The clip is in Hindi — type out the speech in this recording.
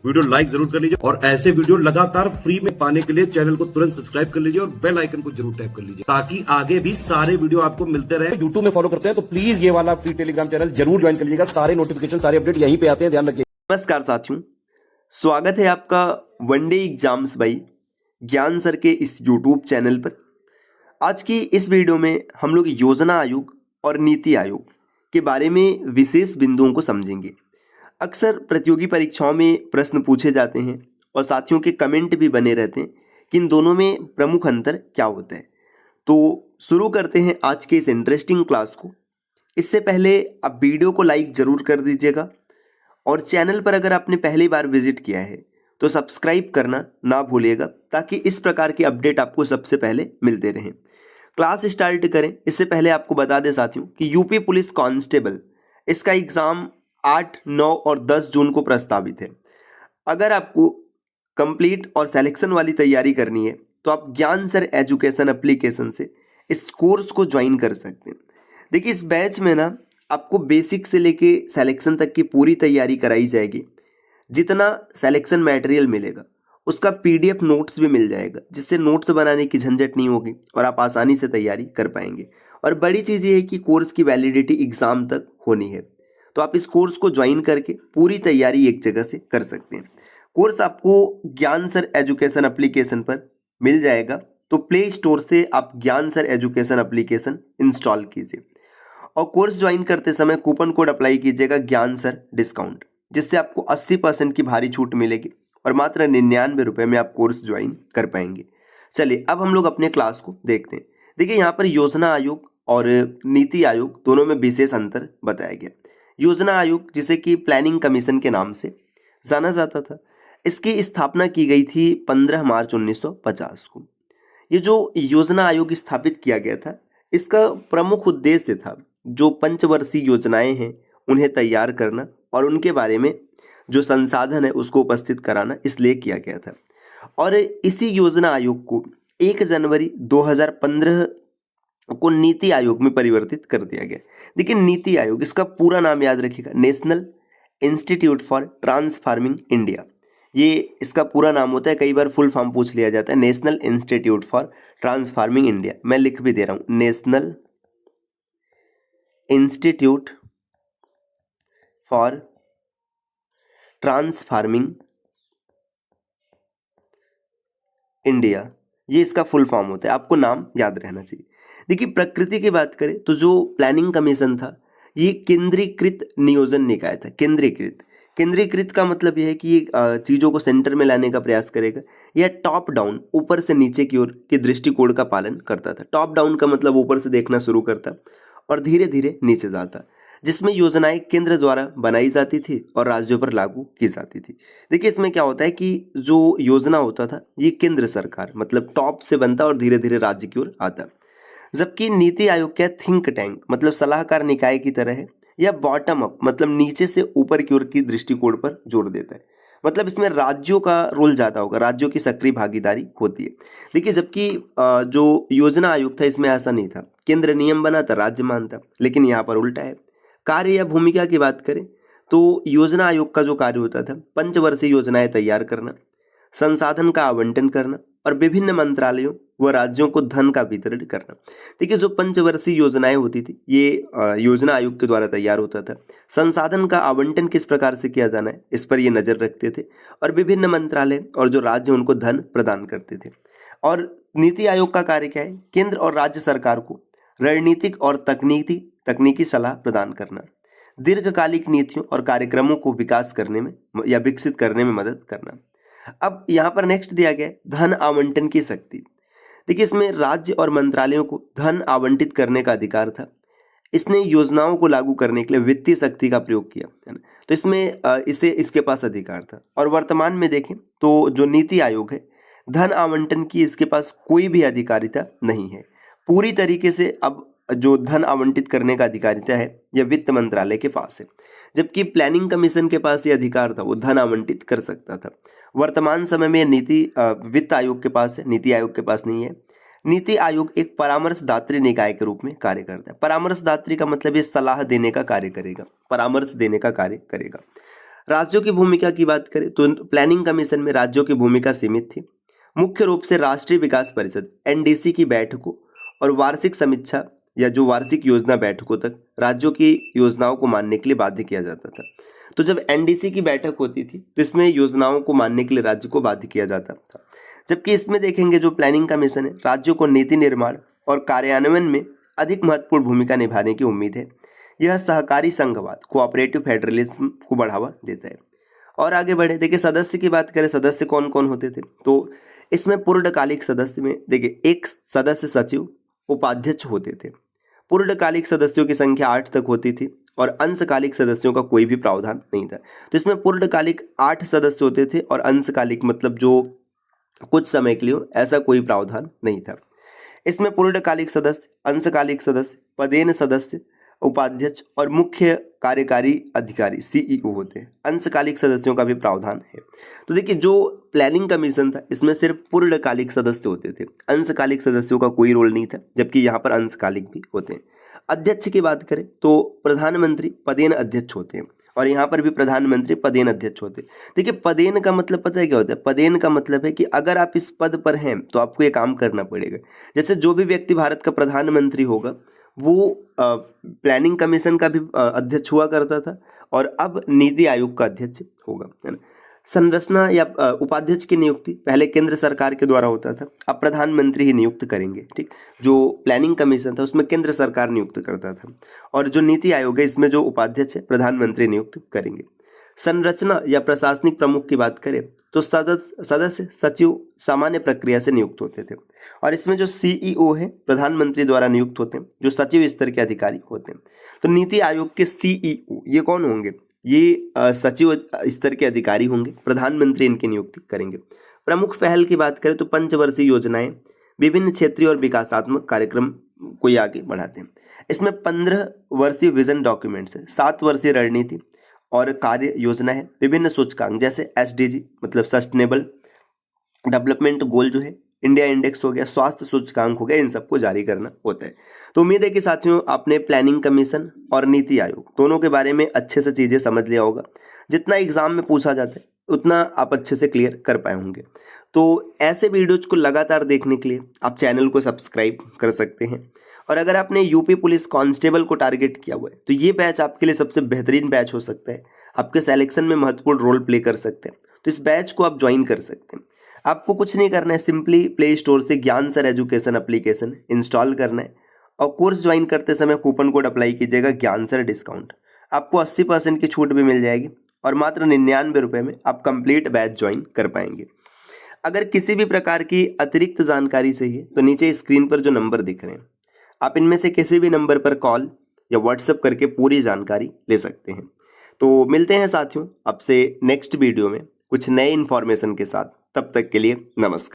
वीडियो लाइक जरूर कर लीजिए और ऐसे वीडियो लगातार फ्री में पाने के लिए चैनल को तुरंत सब्सक्राइब कर लीजिए और बेल आइकन को जरूर टैप कर लीजिए ताकि आगे भी सारे वीडियो आपको मिलते रहे। यूट्यूब में फॉलो करते हैं तो प्लीज ये वाला फ्री टेलीग्राम चैनल जरूर ज्वाइन कर लीजिएगा। सारे नोटिफिकेशन सारे अपडेट यहीं पे आते हैं, ध्यान रखिए। नमस्कार साथियों, स्वागत है आपका वनडे एग्जाम्स बाई ज्ञान सर के इस यूट्यूब चैनल पर। आज की इस वीडियो में हम लोग योजना आयोग और नीति आयोग के बारे में विशेष बिंदुओं को समझेंगे। अक्सर प्रतियोगी परीक्षाओं में प्रश्न पूछे जाते हैं और साथियों के कमेंट भी बने रहते हैं कि इन दोनों में प्रमुख अंतर क्या होता है। तो शुरू करते हैं आज के इस इंटरेस्टिंग क्लास को। इससे पहले आप वीडियो को लाइक ज़रूर कर दीजिएगा और चैनल पर अगर आपने पहली बार विजिट किया है तो सब्सक्राइब करना ना भूलिएगा ताकि इस प्रकार के अपडेट आपको सबसे पहले मिलते रहें। क्लास स्टार्ट करें इससे पहले आपको बता दें साथियों कि यूपी पुलिस कांस्टेबल इसका एग्ज़ाम 8, 9 और 10 जून को प्रस्तावित है। अगर आपको कंप्लीट और सिलेक्शन वाली तैयारी करनी है तो आप ज्ञान सर एजुकेशन एप्लीकेशन से इस कोर्स को ज्वाइन कर सकते हैं। देखिए, इस बैच में ना आपको बेसिक से लेके सिलेक्शन तक की पूरी तैयारी कराई जाएगी। जितना सिलेक्शन मटेरियल मिलेगा उसका पीडीएफ नोट्स भी मिल जाएगा, जिससे नोट्स बनाने की झंझट नहीं होगी और आप आसानी से तैयारी कर पाएंगे। और बड़ी चीज़ ये है कि कोर्स की वैलिडिटी एग्ज़ाम तक होनी है, तो आप इस कोर्स को ज्वाइन करके पूरी तैयारी एक जगह से कर सकते हैं। कोर्स आपको ज्ञान सर एजुकेशन एप्लीकेशन पर मिल जाएगा, तो प्ले स्टोर से आप ज्ञान सर एजुकेशन एप्लीकेशन इंस्टॉल कीजिए और कोर्स ज्वाइन करते समय कूपन कोड अप्लाई कीजिएगा ज्ञान सर डिस्काउंट, जिससे आपको 80% की भारी छूट मिलेगी और मात्र 99 रुपये में आप कोर्स ज्वाइन कर पाएंगे। चलिए अब हम लोग अपने क्लास को देखते हैं। देखिए, यहाँ पर योजना आयोग और नीति आयोग दोनों में विशेष अंतर बताया गया। योजना आयोग, जिसे कि प्लानिंग कमीशन के नाम से जाना जाता था, इसकी स्थापना की गई थी 15 मार्च 1950 को। ये जो योजना आयोग स्थापित किया गया था, इसका प्रमुख उद्देश्य था जो पंचवर्षीय योजनाएं हैं उन्हें तैयार करना और उनके बारे में जो संसाधन है उसको उपस्थित कराना, इसलिए किया गया था। और इसी योजना आयोग को 1 जनवरी 2015 को नीति आयोग में परिवर्तित कर दिया गया। देखिए, नीति आयोग, इसका पूरा नाम याद रखिएगा, national institute for transforming India. ये इसका पूरा नाम होता है, कई बार फुल फॉर्म पूछ लिया जाता है, national institute for transforming India. मैं लिख भी दे रहा हूँ, national institute for transforming India, ये इसका फुल फॉर्म होता है, आपको नाम याद रहना चाहिए। देखिए, प्रकृति की बात करें तो जो प्लानिंग कमीशन था ये केंद्रीकृत नियोजन निकाय था। केंद्रीकृत का मतलब यह है कि ये चीज़ों को सेंटर में लाने का प्रयास करेगा। यह टॉप डाउन, ऊपर से नीचे की ओर के दृष्टिकोण का पालन करता था। टॉप डाउन का मतलब ऊपर से देखना शुरू करता और धीरे धीरे नीचे जाता, जिसमें योजनाएं केंद्र द्वारा बनाई जाती थी और राज्यों पर लागू की जाती थी। देखिए, इसमें क्या होता है कि जो योजना होता था ये केंद्र सरकार मतलब टॉप से बनता और धीरे धीरे राज्य की ओर आता, जबकि नीति आयोग क्या थिंक टैंक मतलब सलाहकार निकाय की तरह है, या बॉटम अप मतलब नीचे से ऊपर की ओर की दृष्टिकोण पर जोर देता है। मतलब इसमें राज्यों का रोल ज़्यादा होगा, राज्यों की सक्रिय भागीदारी होती है। देखिए, जबकि जो योजना आयोग था इसमें ऐसा नहीं था, केंद्र नियम बनाता, राज्य मानता, लेकिन यहाँ पर उल्टा है। कार्य या भूमिका की बात करें तो योजना आयोग का जो कार्य होता था, पंचवर्षीय योजनाएं तैयार करना, संसाधन का आवंटन करना और विभिन्न मंत्रालयों व राज्यों को धन का वितरण करना। देखिए, जो पंचवर्षीय योजनाएं होती थी ये योजना आयोग के द्वारा तैयार होता था। संसाधन का आवंटन किस प्रकार से किया जाना है इस पर ये नज़र रखते थे और विभिन्न मंत्रालय और जो राज्य उनको धन प्रदान करते थे। और नीति आयोग का कार्य क्या है? केंद्र और राज्य सरकार को रणनीतिक और तकनीकी सलाह प्रदान करना, दीर्घकालिक नीतियों और कार्यक्रमों को विकास करने में या विकसित करने में मदद करना। अब यहाँ पर नेक्स्ट दिया गया है धन आवंटन की शक्ति। देखिए, इसमें राज्य और मंत्रालयों को धन आवंटित करने का अधिकार था। इसने योजनाओं को लागू करने के लिए वित्तीय शक्ति का प्रयोग किया, है ना। तो इसमें इसके पास अधिकार था। और वर्तमान में देखें तो जो नीति आयोग है, धन आवंटन की इसके पास कोई भी अधिकारिता नहीं है। पूरी तरीके से अब जो धन आवंटित करने का अधिकारिता है यह वित्त मंत्रालय के पास है, जबकि प्लानिंग कमीशन के पास ये अधिकार था, वो धन आवंटित कर सकता था। वर्तमान समय में वित्त आयोग के पास है, नीति आयोग के पास नहीं है। नीति आयोग एक परामर्शदात्री निकाय के रूप में कार्य करता है। परामर्शदात्री का मतलब ये सलाह देने का कार्य करेगा, परामर्श देने का कार्य करेगा। राज्यों की भूमिका की बात करें तो प्लानिंग कमीशन में राज्यों की भूमिका सीमित थी। मुख्य रूप से राष्ट्रीय विकास परिषद एनडीसी की बैठकों और वार्षिक समीक्षा या जो वार्षिक योजना बैठकों तक राज्यों की योजनाओं को मानने के लिए बाध्य किया जाता था। तो जब एनडीसी की बैठक होती थी तो इसमें योजनाओं को मानने के लिए राज्य को बाध्य किया जाता था। जबकि इसमें देखेंगे जो प्लानिंग कमीशन है, राज्यों को नीति निर्माण और कार्यान्वयन में अधिक महत्वपूर्ण भूमिका निभाने की उम्मीद है। यह सहकारी संघवाद कोऑपरेटिव फेडरलिज्म को बढ़ावा देता है। और आगे बढ़े, देखिए सदस्य की बात करें, सदस्य कौन कौन होते थे तो इसमें पूर्णकालिक सदस्य में देखिए एक सदस्य सचिव उपाध्यक्ष होते थे। पूर्णकालिक सदस्यों की संख्या 8 तक होती थी और अंशकालिक सदस्यों का कोई भी प्रावधान नहीं था। तो इसमें पूर्णकालिक 8 सदस्य होते थे और अंशकालिक मतलब जो कुछ समय के लिए हो, ऐसा कोई प्रावधान नहीं था। इसमें पूर्णकालिक सदस्य, अंशकालिक सदस्य, पदेन सदस्य, उपाध्यक्ष और मुख्य कार्यकारी अधिकारी सीईओ होते हैं। अंशकालिक सदस्यों का भी प्रावधान है। तो देखिए जो प्लानिंग कमीशन था इसमें सिर्फ पूर्णकालिक सदस्य होते थे, अंशकालिक सदस्यों का कोई रोल नहीं था, जबकि यहाँ पर अंशकालिक भी होते हैं। अध्यक्ष की बात करें तो प्रधानमंत्री पदेन अध्यक्ष होते हैं और यहाँ पर भी प्रधानमंत्री पदेन अध्यक्ष होते हैं। देखिए पदेन का मतलब पता है क्या होता है? पदेन का मतलब है कि अगर आप इस पद पर हैं तो आपको ये काम करना पड़ेगा। जैसे जो भी व्यक्ति भारत का प्रधानमंत्री होगा वो प्लानिंग कमीशन का भी अध्यक्ष हुआ करता था और अब नीति आयोग का अध्यक्ष होगा, है ना। संरचना या उपाध्यक्ष की नियुक्ति पहले केंद्र सरकार के द्वारा होता था, अब प्रधानमंत्री ही नियुक्त करेंगे, ठीक। जो प्लानिंग कमीशन था उसमें केंद्र सरकार नियुक्त करता था और जो नीति आयोग है इसमें जो उपाध्यक्ष है प्रधानमंत्री नियुक्त करेंगे। संरचना या प्रशासनिक प्रमुख की बात करें तो सदस्य सचिव सामान्य प्रक्रिया से नियुक्त होते थे और इसमें जो सीईओ है प्रधानमंत्री द्वारा नियुक्त होते हैं, जो सचिव स्तर के अधिकारी होते हैं। तो नीति आयोग के सीईओ ये कौन होंगे? ये सचिव स्तर के अधिकारी होंगे, प्रधानमंत्री इनकी नियुक्ति करेंगे। प्रमुख पहल की बात करें तो पंचवर्षीय योजनाएं विभिन्न क्षेत्रीय और विकासात्मक कार्यक्रम को ये आगे बढ़ाते हैं। इसमें 15 वर्षीय विजन डॉक्यूमेंट्स है, 7 वर्षीय रणनीति और कार्य योजना है, विभिन्न सूचकांक जैसे एसडीजी मतलब सस्टेनेबल डेवलपमेंट गोल जो है, इंडिया इंडेक्स हो गया, स्वास्थ्य सूचकांक हो गया, इन सबको जारी करना होता है। तो उम्मीद है कि साथियों आपने प्लानिंग कमीशन और नीति आयोग दोनों के बारे में अच्छे से चीज़ें समझ लिया होगा। जितना एग्जाम में पूछा जाता है उतना आप अच्छे से क्लियर कर पाए होंगे। तो ऐसे वीडियोज को लगातार देखने के लिए आप चैनल को सब्सक्राइब कर सकते हैं और अगर आपने यूपी पुलिस कांस्टेबल को टारगेट किया हुआ है तो ये बैच आपके लिए सबसे बेहतरीन बैच हो सकता है, आपके सिलेक्शन में महत्वपूर्ण रोल प्ले कर सकते हैं। तो इस बैच को आप ज्वाइन कर सकते हैं। आपको कुछ नहीं करना है, सिंपली प्ले स्टोर से ज्ञान सर एजुकेशन एप्लीकेशन इंस्टॉल करना है और कोर्स ज्वाइन करते समय कूपन कोड अप्लाई कीजिएगा ज्ञान सर डिस्काउंट। आपको 80% की छूट भी मिल जाएगी और मात्र 99 रुपये में आप कंप्लीट बैच ज्वाइन कर पाएंगे। अगर किसी भी प्रकार की अतिरिक्त जानकारी चाहिए तो नीचे स्क्रीन पर जो नंबर दिख रहे हैं आप इनमें से किसी भी नंबर पर कॉल या व्हाट्सएप करके पूरी जानकारी ले सकते हैं। तो मिलते हैं साथियों आपसे नेक्स्ट वीडियो में कुछ नए इन्फॉर्मेशन के साथ। तब तक के लिए नमस्कार।